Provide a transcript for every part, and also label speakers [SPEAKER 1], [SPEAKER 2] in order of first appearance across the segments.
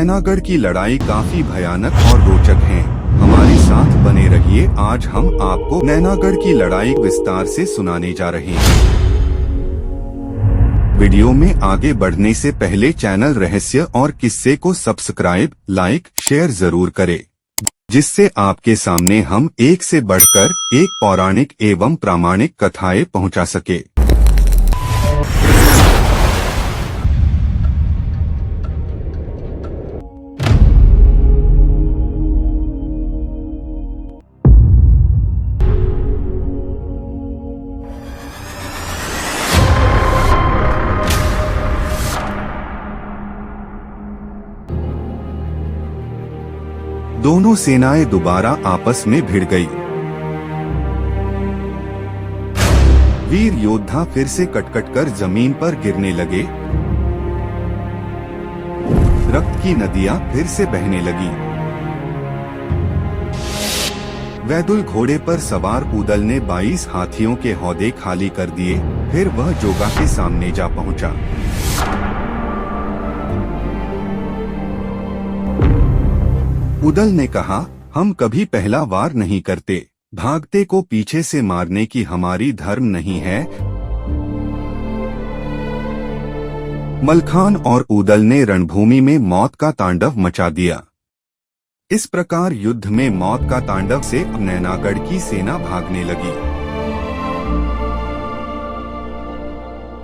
[SPEAKER 1] नैनागढ़ की लड़ाई काफी भयानक और रोचक है। हमारे साथ बने रहिए। आज हम आपको नैनागढ़ की लड़ाई विस्तार से सुनाने जा रहे हैं। वीडियो में आगे बढ़ने से पहले चैनल रहस्य और किस्से को सब्सक्राइब, लाइक, शेयर जरूर करें, जिससे आपके सामने हम एक से बढ़कर एक पौराणिक एवं प्रामाणिक कथाएं पहुंचा सके। दोनों सेनाएं दोबारा आपस में भिड़ गई। वीर योद्धा फिर से कटकट कर जमीन पर गिरने लगे। रक्त की नदियां फिर से बहने लगी। वैदुल घोड़े पर सवार ऊदल ने 22 हाथियों के हौदे खाली कर दिए। फिर वह जोगा के सामने जा पहुंचा। ऊदल ने कहा, हम कभी पहला वार नहीं करते। भागते को पीछे से मारने की हमारी धर्म नहीं है। मलखान और ऊदल ने रणभूमि में मौत का तांडव मचा दिया। इस प्रकार युद्ध में मौत का तांडव से नैनागढ़ की सेना भागने लगी।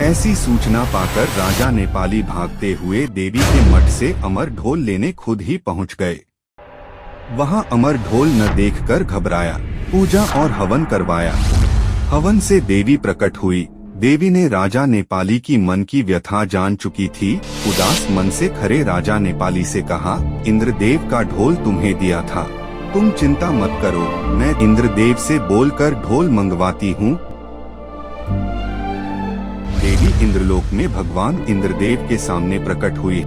[SPEAKER 1] ऐसी सूचना पाकर राजा नेपाली भागते हुए देवी के मठ से अमर ढोल लेने खुद ही पहुंच गए। वहां अमर ढोल न देखकर घबराया। पूजा और हवन करवाया। हवन से देवी प्रकट हुई। देवी ने राजा नेपाली की मन की व्यथा जान चुकी थी। उदास मन से खरे राजा नेपाली से कहा, इंद्रदेव का ढोल तुम्हें दिया था, तुम चिंता मत करो, मैं इंद्रदेव से बोलकर ढोल मंगवाती हूँ। देवी इंद्रलोक में भगवान इंद्रदेव के सामने प्रकट हुई।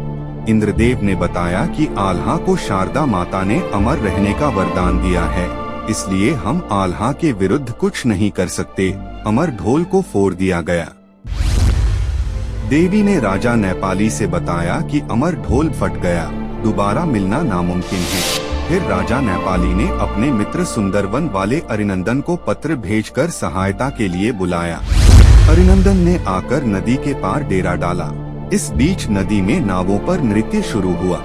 [SPEAKER 1] इंद्रदेव ने बताया कि आल्हा को शारदा माता ने अमर रहने का वरदान दिया है, इसलिए हम आल्हा के विरुद्ध कुछ नहीं कर सकते। अमर ढोल को फोड़ दिया गया। देवी ने राजा नेपाली से बताया कि अमर ढोल फट गया, दोबारा मिलना नामुमकिन है। फिर राजा नेपाली ने अपने मित्र सुंदरवन वाले अरिनंदन को पत्र भेजकर सहायता के लिए बुलाया। अरिनंदन ने आकर नदी के पार डेरा डाला। इस बीच नदी में नावों पर नृत्य शुरू हुआ।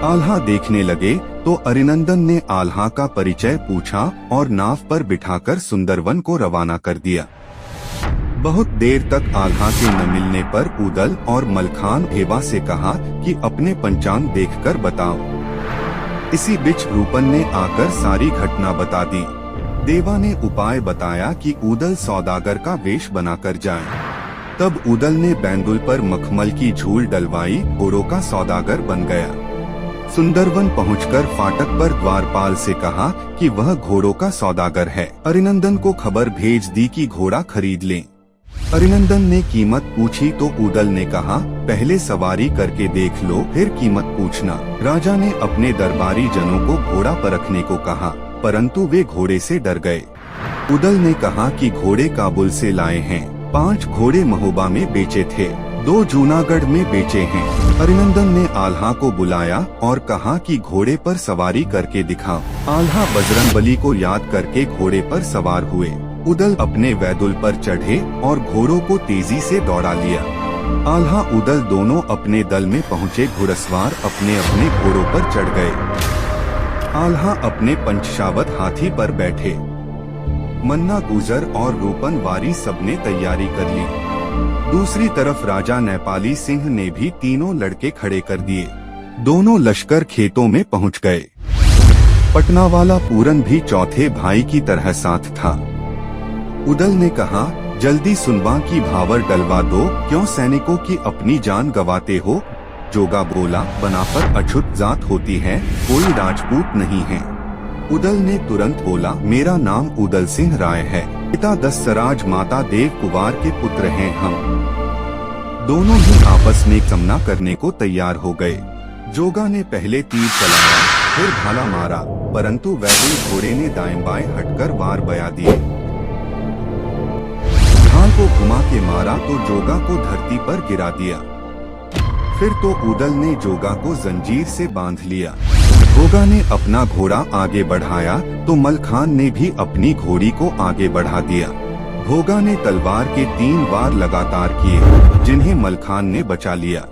[SPEAKER 1] आल्हा देखने लगे तो अरिनंदन ने आल्हा का परिचय पूछा और नाव पर बिठाकर सुंदरवन को रवाना कर दिया। बहुत देर तक आल्हा के न मिलने पर ऊदल और मलखान भेवा से कहा कि अपने पंचांग देखकर बताओ। इसी बीच रूपन ने आकर सारी घटना बता दी। देवा ने उपाय बताया कि ऊदल सौदागर का वेश बनाकर जाए। तब ऊदल ने बैंदुल पर मखमल की झूल डलवाई, घोड़ों का सौदागर बन गया। सुंदरवन पहुंचकर फाटक पर द्वारपाल से कहा कि वह घोड़ों का सौदागर है। अरिनंदन को खबर भेज दी कि घोड़ा खरीद लें। अरिनंदन ने कीमत पूछी तो ऊदल ने कहा, पहले सवारी करके देख लो, फिर कीमत पूछना। राजा ने अपने दरबारी जनों को घोड़ा परखने को कहा, परंतु वे घोड़े से डर गए। ऊदल ने कहा कि घोड़े काबुल से लाए हैं। 5 घोड़े महोबा में बेचे थे, 2 जूनागढ़ में बेचे हैं। अरिनंदन ने आल्हा को बुलाया और कहा कि घोड़े पर सवारी करके दिखाओ। आल्हा बजरंगबली को याद करके घोड़े पर सवार हुए। ऊदल अपने वैदुल पर चढ़े और घोड़ों को तेजी से दौड़ा लिया। आल्हा ऊदल दोनों अपने दल में पहुँचे। घुड़सवार अपने अपने घोड़ों पर चढ़ गए। आल्हा अपने पंचशावत हाथी पर बैठे। मन्ना गुजर और रूपन वारी सबने तैयारी कर ली। दूसरी तरफ राजा नेपाली सिंह ने भी तीनों लड़के खड़े कर दिए। दोनों लश्कर खेतों में पहुंच गए। पटना वाला पूरन भी चौथे भाई की तरह साथ था। ऊदल ने कहा, जल्दी सुनवा की भावर डलवा दो, क्यों सैनिकों की अपनी जान गवाते हो। जोगा बोला, बनाकर अछूत जात होती है, कोई राजपूत नहीं है। ऊदल ने तुरंत बोला, मेरा नाम ऊदल सिंह राय है, पिता दशरथ माता देव कुवार के पुत्र हैं हम। दोनों ही आपस में सामना करने को तैयार हो गए। जोगा ने पहले तीर चलाया, फिर भाला मारा, परंतु वैदुल घोड़े ने दाएं बाएं हटकर वार बया दिए। ढाल को घुमा के मारा तो जोगा को धरती पर गिरा दिया। फिर तो उदल ने जोगा को जंजीर से बांध लिया। भोगा ने अपना घोड़ा आगे बढ़ाया तो मलखान ने भी अपनी घोड़ी को आगे बढ़ा दिया। भोगा ने तलवार के 3 वार लगातार किए, जिन्हें मलखान ने बचा लिया।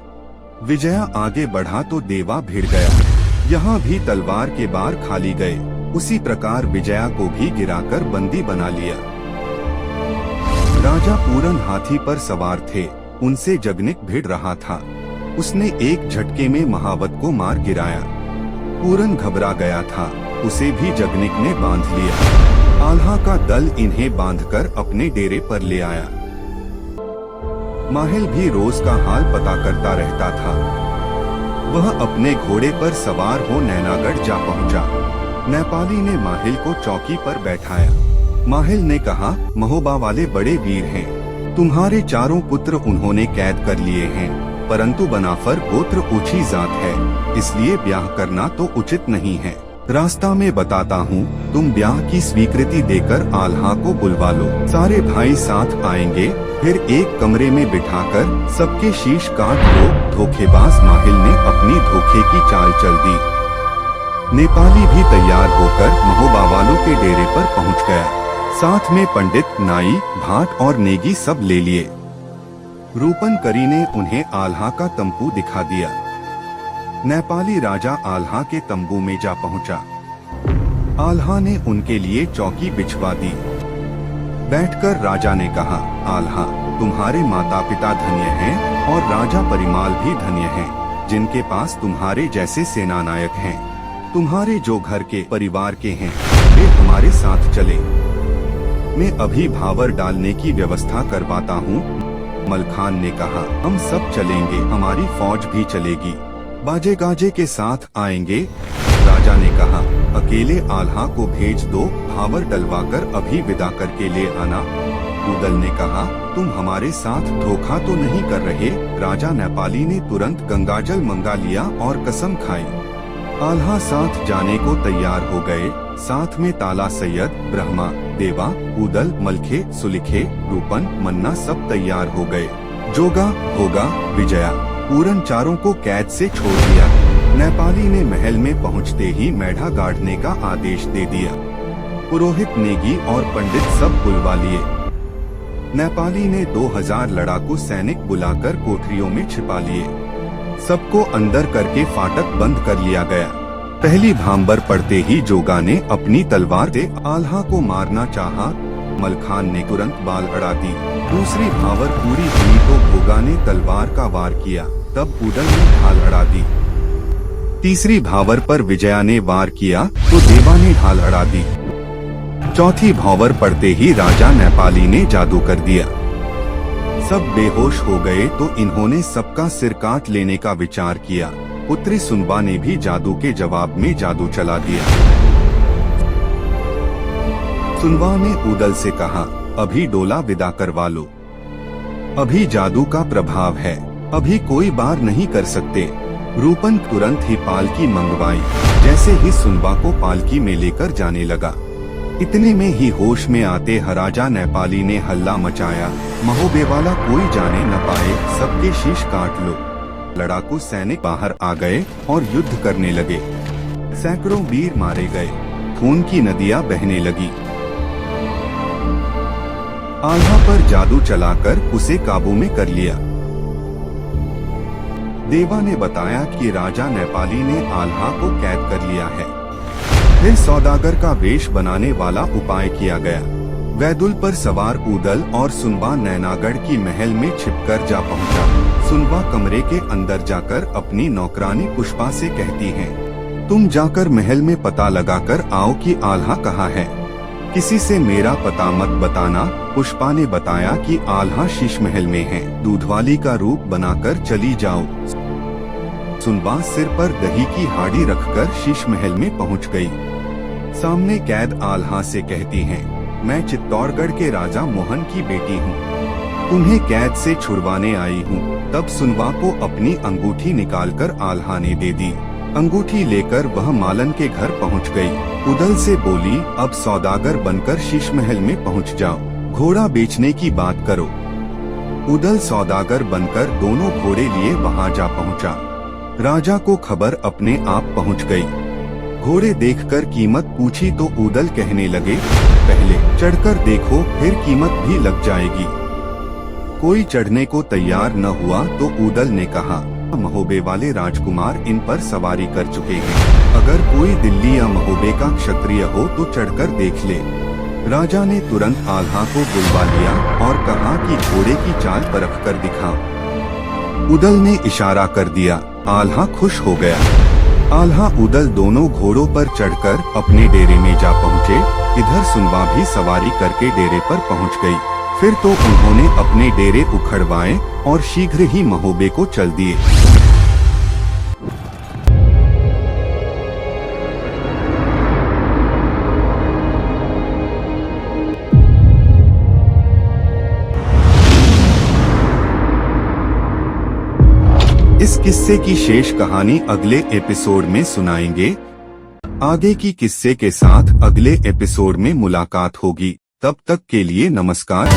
[SPEAKER 1] विजया आगे बढ़ा तो देवा भिड़ गया। यहाँ भी तलवार के बार खाली गए। उसी प्रकार विजया को भी गिराकर बंदी बना लिया। राजा पूरन हाथी पर सवार थे। उनसे जगनिक भिड़ रहा था। उसने एक झटके में महावत को मार गिराया। पूरन घबरा गया था। उसे भी जगनिक ने बांध लिया। आल्हा का दल इन्हें बांधकर अपने डेरे पर ले आया। माहिल भी रोज का हाल पता करता रहता था। वह अपने घोड़े पर सवार हो नैनागढ़ जा पहुंचा। नेपाली ने माहिल को चौकी पर बैठाया। माहिल ने कहा, महोबा वाले बड़े वीर हैं। तुम्हारे 4 पुत्र उन्होंने कैद कर लिए हैं, परंतु बनाफर गोत्र ऊंची जात है, इसलिए ब्याह करना तो उचित नहीं है। रास्ता में बताता हूँ, तुम ब्याह की स्वीकृति देकर आल्हा को बुलवा लो। सारे भाई साथ आएंगे, फिर एक कमरे में बिठाकर सबके शीश काट लो। धोखेबाज माहिल ने अपनी धोखे की चाल चल दी। नेपाली भी तैयार होकर महोबा वालों के डेरे पर पहुँच गया। साथ में पंडित, नाई, भाट और नेगी सब ले लिए। रूपन करी ने उन्हें आल्हा का तंबू दिखा दिया। नेपाली राजा आल्हा के तंबू में जा पहुंचा। आल्हा ने उनके लिए चौकी बिछवा दी। बैठकर राजा ने कहा, आल्हा, तुम्हारे माता पिता धन्य हैं और राजा परिमाल भी धन्य हैं, जिनके पास तुम्हारे जैसे सेनानायक हैं। तुम्हारे जो घर के परिवार के हैं, वे हमारे साथ चले। मैं अभी भावर डालने की व्यवस्था करवाता हूँ। मलखान ने कहा, हम सब चलेंगे, हमारी फौज भी चलेगी, बाजे गाजे के साथ आएंगे। राजा ने कहा, अकेले आल्हा को भेज दो, भावर डलवाकर अभी विदा करके ले आना। उदल ने कहा, तुम हमारे साथ धोखा तो नहीं कर रहे? राजा नेपाली ने तुरंत गंगाजल मंगा लिया और कसम खाई। आल्हा साथ जाने को तैयार हो गए। साथ में ताला सैयद, ब्रह्मा, देवा, उदल, मलखे, सुलिखे, रूपन, मन्ना सब तैयार हो गए। जोगा, भोगा, विजया, पूरन 4 को कैद से छोड़ दिया। नेपाली ने महल में पहुंचते ही मेढ़ा गाड़ने का आदेश दे दिया। पुरोहित, नेगी और पंडित सब बुलवा लिए। नेपाली ने 2000 लड़ाकू सैनिक बुलाकर कोठरियों में छिपा लिए। सबको अंदर करके फाटक बंद कर लिया गया। पहली भांबर पड़ते ही जोगा ने अपनी तलवार से आल्हा को मारना चाहा। मलखान ने तुरंत बाल अड़ा दी। दूसरी भांवर पूरी हुई तो भोगा ने तलवार का वार किया, तब उदल ने ढाल अड़ा दी। तीसरी भांवर पर विजया ने वार किया तो देवा ने ढाल अड़ा दी। चौथी भांवर पड़ते ही राजा नेपाली ने जादू कर दिया। सब बेहोश हो गए तो इन्होंने सबका सिर काट लेने का विचार किया। पुत्री सुनबा ने भी जादू के जवाब में जादू चला दिया। सुनबा ने उदल से कहा, अभी डोला विदा करवा लो, अभी जादू का प्रभाव है, अभी कोई बार नहीं कर सकते। रूपन तुरंत ही पालकी मंगवाई। जैसे ही सुनबा को पालकी में लेकर जाने लगा, इतने में ही होश में आते राजा नेपाली ने हल्ला मचाया, महोबे वाला कोई जाने न पाए, सबके शीश काट लो। लड़ाकू सैनिक बाहर आ गए और युद्ध करने लगे। सैकड़ों वीर मारे गए। खून की नदियां बहने लगी। आल्हा पर जादू चलाकर उसे काबू में कर लिया। देवा ने बताया कि राजा नेपाली ने आल्हा को कैद कर लिया है। फिर सौदागर का वेश बनाने वाला उपाय किया गया। वैदुल पर सवार उदल और सुनबा नैनागढ़ की महल में छिपकर जा पहुंचा। सुनबा कमरे के अंदर जाकर अपनी नौकरानी पुष्पा से कहती है, तुम जाकर महल में पता लगाकर आओ कि आल्हा कहाँ है। किसी से मेरा पता मत बताना। पुष्पा ने बताया कि आल्हा शीश महल में है। दूधवाली का रूप बनाकर चली जाओ। सुनबा सिर पर दही की हाड़ी रखकर शीश महल में पहुंच गई। सामने कैद आल्हा से कहती हैं, मैं चित्तौड़गढ़ के राजा मोहन की बेटी हूँ, तुम्हें कैद से छुड़वाने आई हूँ। तब सुनबा को अपनी अंगूठी निकालकर आल्हा ने दे दी। अंगूठी लेकर वह मालन के घर पहुँच गई। उदल से बोली, अब सौदागर बनकर शीश महल में पहुँच जाओ, घोड़ा बेचने की बात करो। उदल सौदागर बनकर दोनों घोड़े लिए वहां जा पहुंचा। राजा को खबर अपने आप पहुंच गई। घोड़े देखकर कीमत पूछी तो उदल कहने लगे, पहले चढ़कर देखो, फिर कीमत भी लग जाएगी। कोई चढ़ने को तैयार न हुआ तो उदल ने कहा, महोबे वाले राजकुमार इन पर सवारी कर चुके हैं। अगर कोई दिल्ली या महोबे का क्षत्रिय हो तो चढ़कर देख ले। राजा ने तुरंत आल्हा को बुलवा लिया और कहा कि घोड़े की चाल परख कर दिखा। उदल ने इशारा कर दिया। आल्हा खुश हो गया। आल्हा उदल दोनों घोड़ों पर चढ़कर अपने डेरे में जा पहुँचे। इधर सुनवा भी सवारी करके डेरे पर पहुँच गई। फिर तो उन्होंने अपने डेरे उखड़वाए और शीघ्र ही महोबे को चल दिए। इस किस्से की शेष कहानी अगले एपिसोड में सुनाएंगे। आगे की किस्से के साथ अगले एपिसोड में मुलाकात होगी। तब तक के लिए नमस्कार।